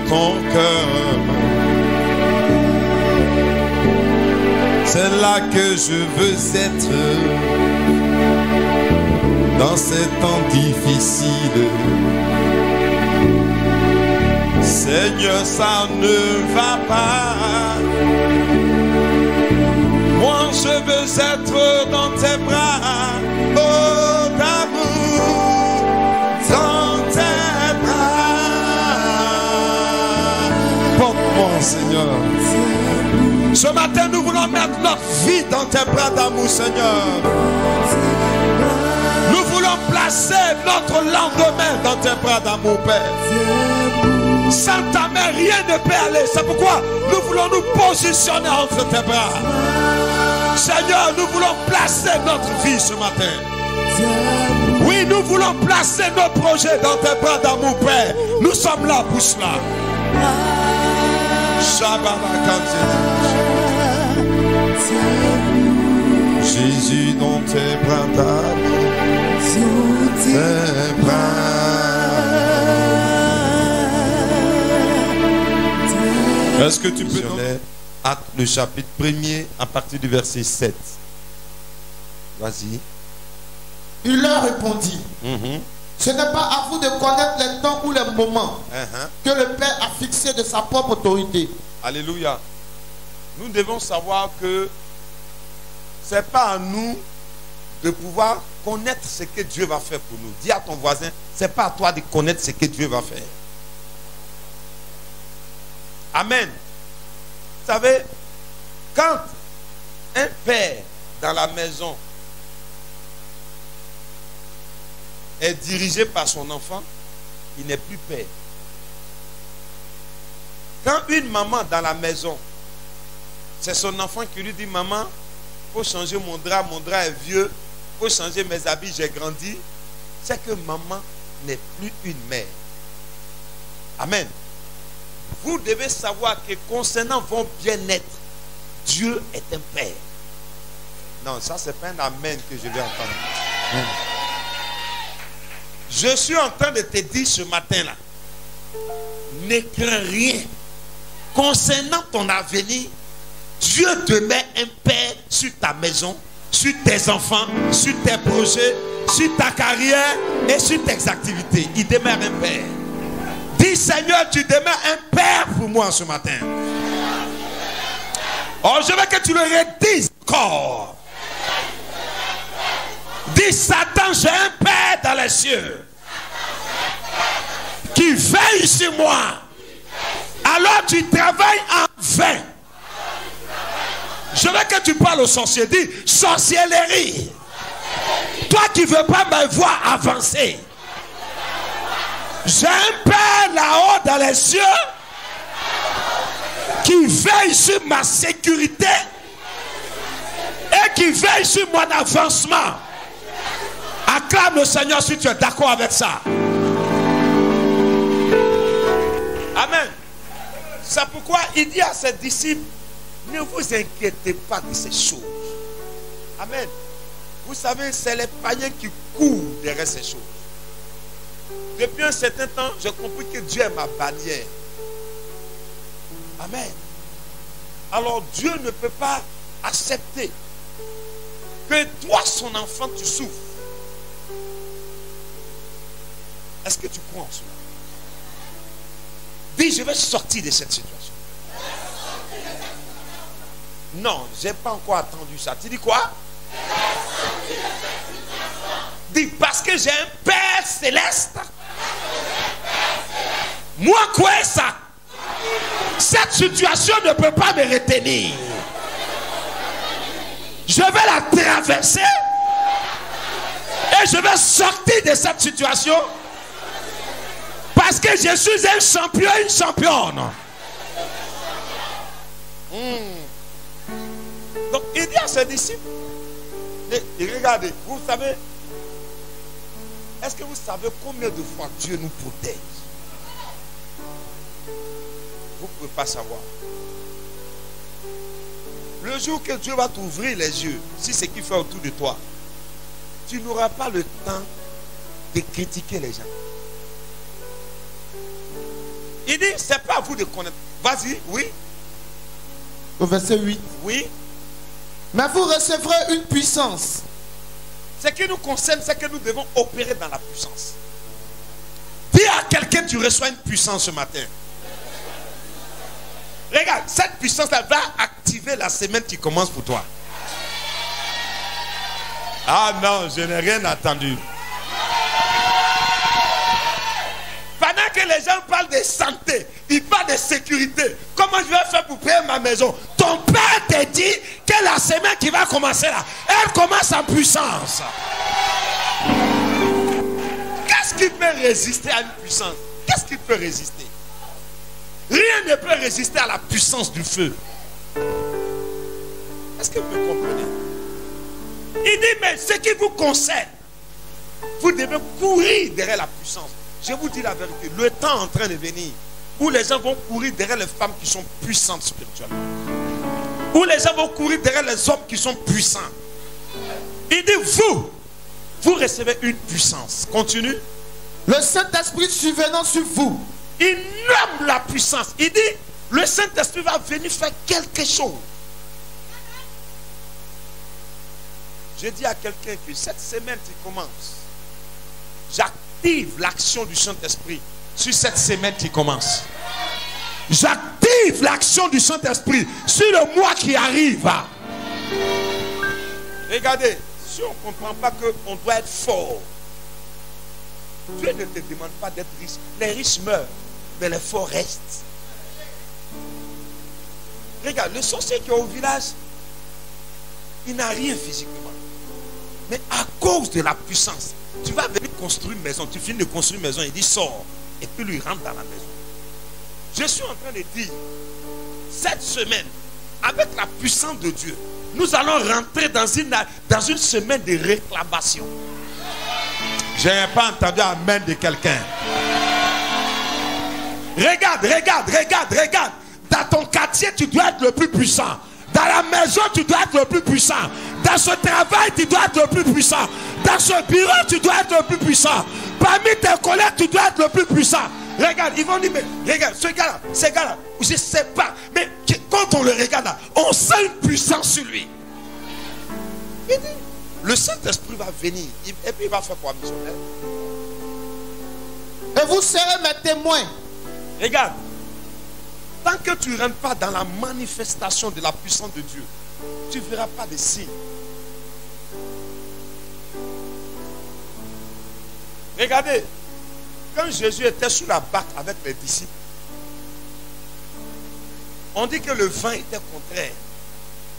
ton cœur. C'est là que je veux être dans ces temps difficiles. Seigneur, ça ne va pas. Moi, je veux être dans tes bras, oh d'amour, dans tes bras. Porte-moi, Seigneur. Ce matin, nous voulons mettre notre vie dans tes bras d'amour, Seigneur. Nous voulons placer notre lendemain dans tes bras d'amour, Père. Sans ta main, rien ne peut aller. C'est pourquoi nous voulons nous positionner entre tes bras. Seigneur, nous voulons placer notre vie ce matin. Oui, nous voulons placer nos projets dans tes bras d'amour, Père. Nous sommes là pour cela. Jésus, dans tes bras d'amour, tes bras. Est-ce que tu peux donner Actes le chapitre 1er à partir du verset 7? Vas-y. Il leur répondit, ce n'est pas à vous de connaître les temps ou les moments que le Père a fixé de sa propre autorité. Alléluia. Nous devons savoir que ce n'est pas à nous de pouvoir connaître ce que Dieu va faire pour nous. Dis à ton voisin, ce n'est pas à toi de connaître ce que Dieu va faire. Amen. Vous savez, quand un père dans la maison est dirigé par son enfant, il n'est plus père. Quand une maman dans la maison, c'est son enfant qui lui dit, maman, il faut changer mon drap est vieux, il faut changer mes habits, j'ai grandi, c'est que maman n'est plus une mère. Amen. Vous devez savoir que concernant votre bien-être, Dieu est un père. Non, ça c'est pas un amen que je vais entendre. Je suis en train de te dire ce matin-là, ne crains rien. Concernant ton avenir, Dieu te met un père sur ta maison, sur tes enfants, sur tes projets, sur ta carrière et sur tes activités. Il demeure un père. Dis Seigneur, tu demeures un père pour moi ce matin. Oh, je veux que tu le redises encore. Dis Satan, j'ai un père dans les cieux qui veille sur moi. Alors tu travailles en vain. Je veux que tu parles aux sorciers. Dis sorcellerie. Toi qui ne veux pas me voir avancer. J'ai un père là-haut dans les cieux qui veille sur ma sécurité et qui veille sur mon avancement. Acclame le Seigneur si tu es d'accord avec ça. Amen. C'est pourquoi il dit à ses disciples, ne vous inquiétez pas de ces choses. Amen. Vous savez, c'est les païens qui courent derrière ces choses. Depuis un certain temps, j'ai compris que Dieu est ma bannière. Amen. Alors Dieu ne peut pas accepter que toi, son enfant, tu souffres. Est-ce que tu crois en cela? Dis, je vais sortir de cette situation. Non, je n'ai pas encore attendu ça. Tu dis quoi? Dis, parce que j'ai un Père céleste. Moi, quoi ça? Cette situation ne peut pas me retenir. Je vais la traverser et je vais sortir de cette situation parce que je suis un champion, une championne. Donc il dit à ses disciples, et regardez, vous savez, est-ce que vous savez combien de fois Dieu nous protège? Vous ne pouvez pas savoir. Le jour que Dieu va t'ouvrir les yeux, si c'est ce qu'il fait autour de toi, tu n'auras pas le temps de critiquer les gens. Il Il dit, c'est pas à vous de connaître. Vas-y, oui. Au verset 8. Oui. Mais vous recevrez une puissance. Ce qui nous concerne, c'est que nous devons opérer dans la puissance. Dis à quelqu'un, tu reçois une puissance ce matin. Regarde, cette puissance-là va activer la semaine qui commence pour toi. Ah non, je n'ai rien entendu. Pendant que les gens parlent de santé, ils parlent de sécurité. Comment je vais faire pour payer ma maison? Ton père te dit que la semaine qui va commencer là, elle commence en puissance. Qu'est-ce qui peut résister à une puissance? Qu'est-ce qui peut résister? Rien ne peut résister à la puissance du feu. Est-ce que vous me comprenez? Il dit, mais ce qui vous concerne, vous devez courir derrière la puissance. Je vous dis la vérité, le temps est en train de venir où les gens vont courir derrière les femmes qui sont puissantes spirituellement. Où les gens vont courir derrière les hommes qui sont puissants. Il dit, vous recevez une puissance. Continue. Le Saint-Esprit survenant sur vous. Il nomme la puissance. Il dit, le Saint-Esprit va venir faire quelque chose. Je dis à quelqu'un que cette semaine qui commence, j'active l'action du Saint-Esprit sur cette semaine qui commence. J'active l'action du Saint-Esprit sur le mois qui arrive. Regardez, si on ne comprend pas qu'on doit être fort, Dieu ne te demande pas d'être riche. Les riches meurent, mais les forts restent. Regarde, le sorcier qui est au village, il n'a rien physiquement. Mais à cause de la puissance, tu vas venir construire une maison. Tu finis de construire une maison, il dit sors. Et puis lui rentre dans la maison. Je suis en train de dire, cette semaine, avec la puissance de Dieu, nous allons rentrer dans une semaine de réclamation. Je n'ai pas entendu amen de quelqu'un. Regarde. Dans ton quartier, tu dois être le plus puissant. Dans la maison, tu dois être le plus puissant. Dans ce travail, tu dois être le plus puissant. Dans ce bureau, tu dois être le plus puissant. Parmi tes collègues, tu dois être le plus puissant. Regarde, ils vont dire, mais regarde, ce gars-là, je ne sais pas. Mais quand on le regarde là, on sent une puissance sur lui. Il dit, le Saint-Esprit va venir. Et puis il va faire quoi, missionnaire? Et vous serez mes témoins. Regarde. Tant que tu ne rentres pas dans la manifestation de la puissance de Dieu, tu ne verras pas de signes. Regardez, quand Jésus était sous la barque avec les disciples, on dit que le vent était contraire.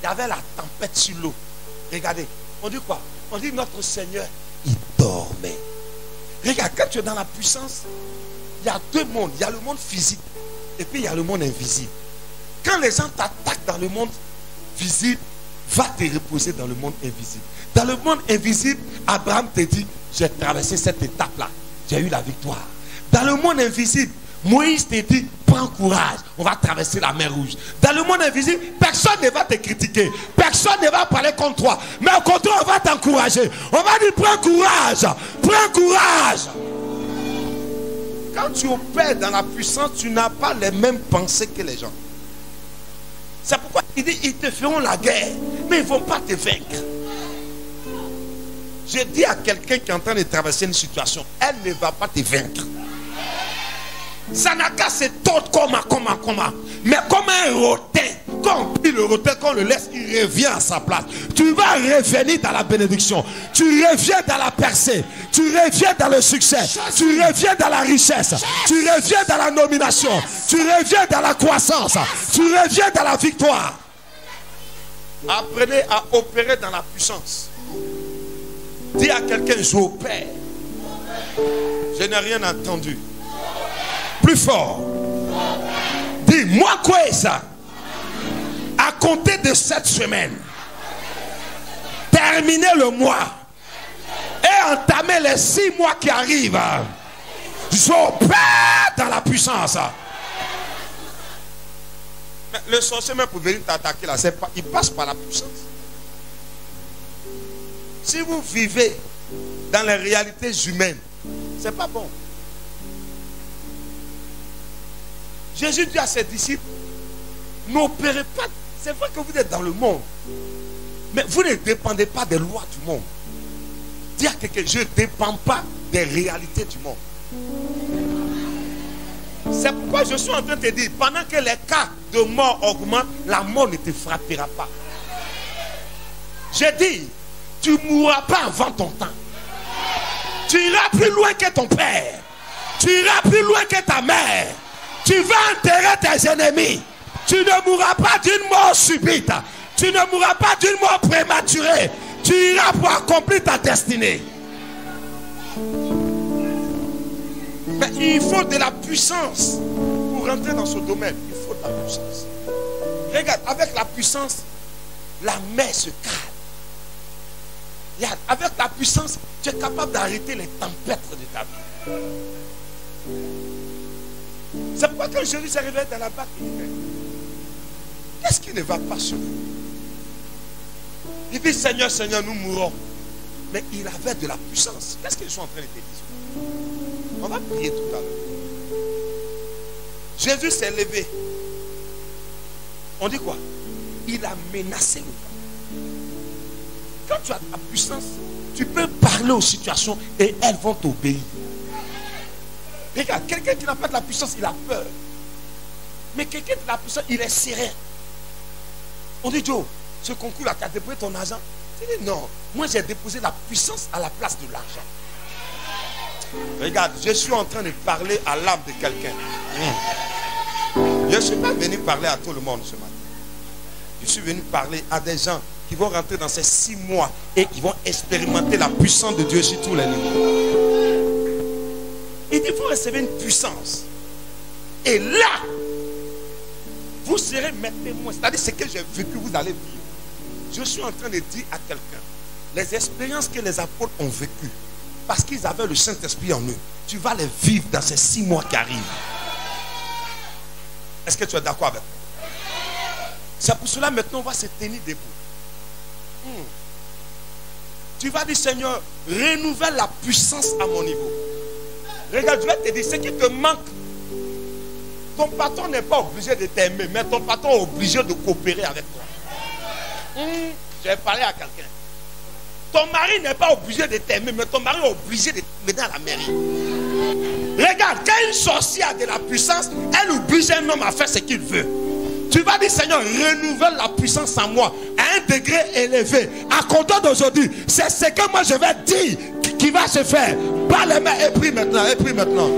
Il y avait la tempête sur l'eau. Regardez, on dit quoi? On dit notre Seigneur, il dormait. Regarde, quand tu es dans la puissance, il y a deux mondes. Il y a le monde physique et puis il y a le monde invisible. Quand les gens t'attaquent dans le monde visible, va te reposer dans le monde invisible. Dans le monde invisible, Abraham te dit, j'ai traversé cette étape-là, j'ai eu la victoire. Dans le monde invisible, Moïse te dit, prends courage, on va traverser la mer Rouge. Dans le monde invisible, personne ne va te critiquer, personne ne va parler contre toi, mais au contraire, on va t'encourager. On va dire, prends courage, prends courage. Quand tu opères dans la puissance, tu n'as pas les mêmes pensées que les gens. C'est pourquoi il dit, ils te feront la guerre, mais ils ne vont pas te vaincre. Je dis à quelqu'un qui est en train de traverser une situation, elle ne va pas te vaincre. Ça n'a qu'à se tordre comment. Mais comme un rotin, quand on plie le rotin, quand on le laisse, il revient à sa place. Tu vas revenir dans la bénédiction. Tu reviens dans la percée. Tu reviens dans le succès. Tu reviens dans la richesse. Tu reviens dans la nomination. Tu reviens dans la croissance. Tu reviens dans la victoire. Apprenez à opérer dans la puissance. Dis à quelqu'un, j'opère. Je n'ai rien entendu. Plus fort. Dis, moi quoi est ça? À compter de cette semaine, terminer le mois et entamer les 6 mois qui arrivent. J'opère dans la puissance. Mais le sorcier même pour venir t'attaquer là, c'est pas, il passe par la puissance. Si vous vivez dans les réalités humaines, c'est pas bon. Jésus dit à ses disciples, n'opérez pas. C'est vrai que vous êtes dans le monde, mais vous ne dépendez pas des lois du monde. Dis à quelqu'un, je ne dépends pas des réalités du monde. C'est pourquoi je suis en train de te dire, pendant que les cas de mort augmentent, la mort ne te frappera pas. J'ai dit, tu ne mourras pas avant ton temps. Tu iras plus loin que ton père. Tu iras plus loin que ta mère. Tu vas enterrer tes ennemis. Tu ne mourras pas d'une mort subite. Tu ne mourras pas d'une mort prématurée. Tu iras pour accomplir ta destinée. Mais il faut de la puissance pour rentrer dans ce domaine. Il faut de la puissance. Regarde, avec la puissance, la mer se calme. Regarde, avec la puissance, tu es capable d'arrêter les tempêtes de ta vie. C'est pourquoi quand Jésus s'est réveillé dans la barque, il dit, qu'est-ce qui ne va pas sur vous? Il dit, Seigneur, Seigneur, nous mourrons. Mais il avait de la puissance. Qu'est-ce que je suis en train de te dire? On va prier tout à l'heure. Jésus s'est levé. On dit quoi? Il a menacé le vent. Quand tu as la puissance, tu peux parler aux situations et elles vont t'obéir. Regarde, quelqu'un qui n'a pas de la puissance, il a peur. Mais quelqu'un de la puissance, il est serein. On dit, Joe, ce concours-là, tu as déposé ton argent? Tu dis, non, moi j'ai déposé la puissance à la place de l'argent. Regarde, je suis en train de parler à l'âme de quelqu'un. Je ne suis pas venu parler à tout le monde ce matin. Je suis venu parler à des gens qui vont rentrer dans ces 6 mois et qui vont expérimenter la puissance de Dieu sur tous les niveaux. Il dit, il faut recevoir une puissance. Et là, vous serez mes témoins. C'est-à-dire ce que j'ai vécu, vous allez vivre. Je suis en train de dire à quelqu'un, les expériences que les apôtres ont vécues, parce qu'ils avaient le Saint-Esprit en eux, tu vas les vivre dans ces 6 mois qui arrivent. Est-ce que tu es d'accord avec moi? C'est pour cela maintenant on va se tenir debout. Tu vas dire, Seigneur, renouvelle la puissance à mon niveau. Regarde, je vais te dire, ce qui te manque, ton patron n'est pas obligé de t'aimer, mais ton patron est obligé de coopérer avec toi. Je vais parler à quelqu'un. Ton mari n'est pas obligé de t'aimer, mais ton mari est obligé de te mener à la mairie. Regarde, quand une sorcière a de la puissance, elle oblige un homme à faire ce qu'il veut. Tu vas dire, Seigneur, renouvelle la puissance en moi à un degré élevé. À compter d'aujourd'hui, c'est ce que moi je vais dire qui va se faire. Bats les mains et prie maintenant, et prie maintenant.